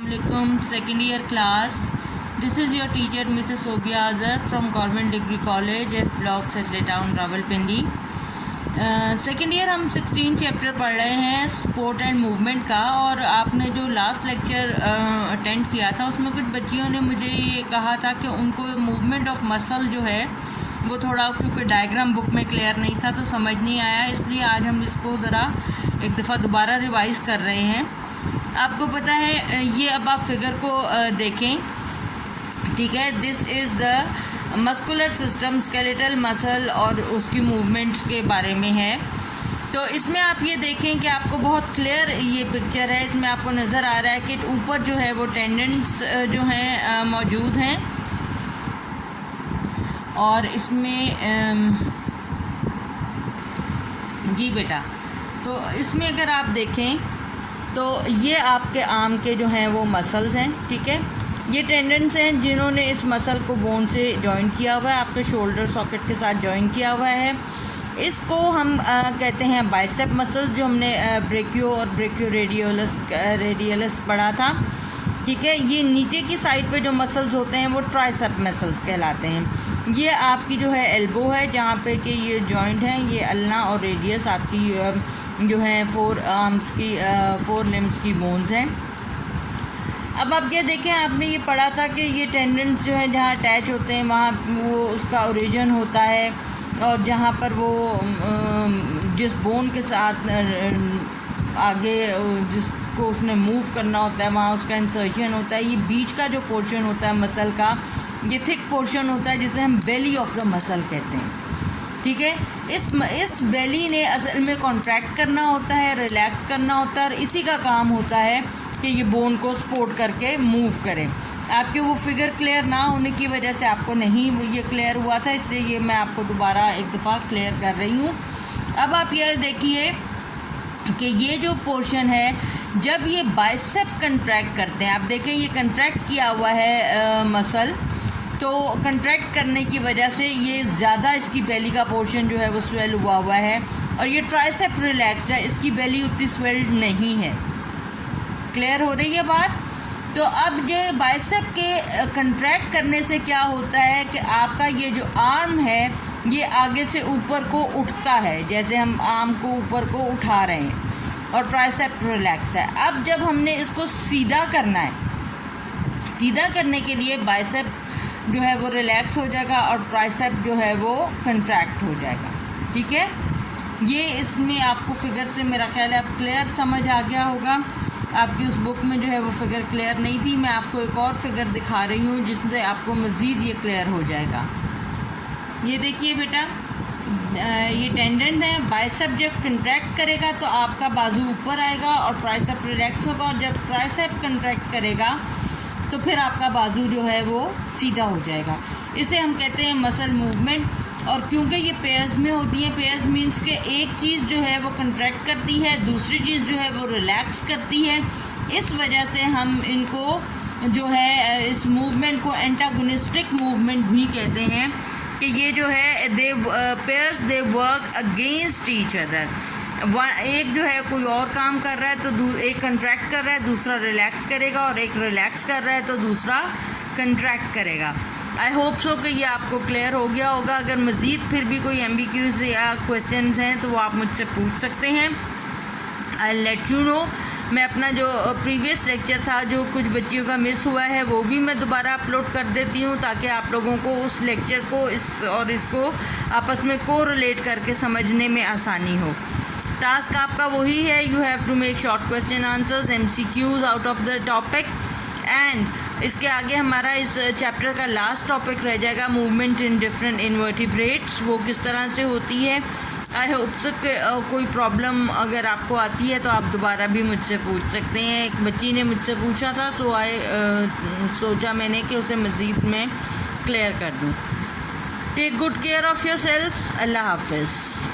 Assalamualaikum, second year class. This is your teacher Mrs. Sobia Azhar from Government Degree College, F Block, Settle Town, Rawalpindi. Second year हम 16 chapter पढ़ रहे हैं sport and movement का। और आपने जो last lecture attend किया था उसमें कुछ बच्चियों ने मुझे ये कहा था कि उनको मूवमेंट ऑफ मसल जो है वो थोड़ा, क्योंकि डायग्राम बुक में क्लियर नहीं था तो समझ नहीं आया, इसलिए आज हम इसको ज़रा एक दफ़ा दोबारा रिवाइज़ कर रहे हैं। आपको पता है ये, अब आप फिगर को देखें, ठीक है। This is the muscular system, skeletal muscle और उसकी मूवमेंट्स के बारे में है। तो इसमें आप ये देखें कि आपको बहुत क्लियर ये पिक्चर है। इसमें आपको नज़र आ रहा है कि ऊपर जो है वो टेंडेंट्स जो हैं मौजूद हैं, और इसमें जी बेटा, तो इसमें अगर आप देखें तो ये आपके आर्म के जो हैं वो मसल्स हैं, ठीक है। ये टेंडेंट्स हैं जिन्होंने इस मसल को बोन से जॉइन किया हुआ है, आपके शोल्डर सॉकेट के साथ जॉइन किया हुआ है। इसको हम कहते हैं बाइसेप मसल, जो हमने ब्रेकियो और ब्रेकियो रेडियलस पढ़ा था, ठीक है। ये नीचे की साइड पे जो मसल्स होते हैं वो ट्राइसेप मसल्स कहलाते हैं। ये आपकी जो है एल्बो है, जहाँ पे कि ये जॉइंट है, ये अल्ना और रेडियस आपकी जो है फोर लिम्स की बोन्स हैं। अब आप ये देखें, आपने ये पढ़ा था कि ये टेंडेंट्स जो है जहाँ अटैच होते हैं वहाँ वो उसका ओरिजिन होता है, और जहाँ पर वो जिस बोन के साथ आगे जिसको उसने मूव करना होता है वहाँ उसका इंसर्शन होता है। ये बीच का जो पोर्शन होता है मसल का, ये थिक पोर्शन होता है जिसे हम बेली ऑफ द मसल कहते हैं, ठीक है। इस बेली ने असल में कॉन्ट्रैक्ट करना होता है, रिलैक्स करना होता है, और इसी का काम होता है कि ये बोन को सपोर्ट करके मूव करें। आपके वो फिगर क्लियर ना होने की वजह से आपको नहीं ये क्लियर हुआ था, इसलिए ये मैं आपको दोबारा एक दफ़ा क्लियर कर रही हूँ। अब आप ये देखिए कि ये जो पोर्शन है, जब ये बाइसेप कंट्रैक्ट करते हैं, आप देखें ये कंट्रैक्ट किया हुआ है मसल, तो कंट्रैक्ट करने की वजह से ये ज़्यादा इसकी बेली का पोर्शन जो है वो स्वेल हुआ है, और ये ट्राइसेप रिलैक्स्ड है, इसकी बेली उतनी स्वेल्ड नहीं है। क्लियर हो रही है बात? तो अब ये बाइसेप के कंट्रैक्ट करने से क्या होता है कि आपका ये जो आर्म है ये आगे से ऊपर को उठता है, जैसे हम आर्म को ऊपर को उठा रहे हैं, और ट्राइसेप रिलैक्स है। अब जब हमने इसको सीधा करना है, सीधा करने के लिए बाइसेप जो है वो रिलैक्स हो जाएगा और ट्राइसेप जो है वो कंट्रैक्ट हो जाएगा, ठीक है। ये इसमें आपको फिगर से मेरा ख्याल है अब क्लियर समझ आ गया होगा। आपकी उस बुक में जो है वो फिगर क्लियर नहीं थी, मैं आपको एक और फिगर दिखा रही हूँ जिससे आपको मज़ीद ये क्लियर हो जाएगा। ये देखिए बेटा, ये टेंडेंट है। बाइसेप जब कंट्रैक्ट करेगा तो आपका बाजू ऊपर आएगा और ट्राइसेप रिलैक्स होगा, और जब ट्राइसेप कंट्रैक्ट करेगा तो फिर आपका बाजू जो है वो सीधा हो जाएगा। इसे हम कहते हैं मसल मूवमेंट। और क्योंकि ये पेयर्स में होती हैं, पेयर्स मीन्स के एक चीज़ जो है वो कंट्रैक्ट करती है, दूसरी चीज़ जो है वो रिलैक्स करती है। इस वजह से हम इनको जो है इस मूवमेंट को एंटागोनिस्टिक मूवमेंट भी कहते हैं, कि ये जो है pairs they work against each other. एक जो है कोई और काम कर रहा है तो एक कंट्रैक्ट कर रहा है, दूसरा रिलैक्स करेगा, और एक रिलैक्स कर रहा है तो दूसरा कंट्रैक्ट करेगा। आई होप सो कि ये आपको क्लियर हो गया होगा। अगर मज़ीद फिर भी कोई एमबीक्यूज़ या क्वेश्चंस हैं तो वो आप मुझसे पूछ सकते हैं। I let you know. मैं अपना जो प्रीवियस लेक्चर था जो कुछ बच्चियों का मिस हुआ है वो भी मैं दोबारा अपलोड कर देती हूँ, ताकि आप लोगों को उस लेक्चर को इसको आपस में को रिलेट करके समझने में आसानी हो। टास्क आपका वही है, you have to make short question answers, MCQs out of the topic. And इसके आगे हमारा इस चैप्टर का लास्ट टॉपिक रह जाएगा मूवमेंट इन डिफरेंट इन्वर्टिब्रेट्स, वो किस तरह से होती है। आई होप सो कोई प्रॉब्लम अगर आपको आती है तो आप दोबारा भी मुझसे पूछ सकते हैं। एक बच्ची ने मुझसे पूछा था, सोचा मैंने कि उसे मज़ीद मैं क्लियर कर दूँ। Take good care of yourself. Allah हाफिज़।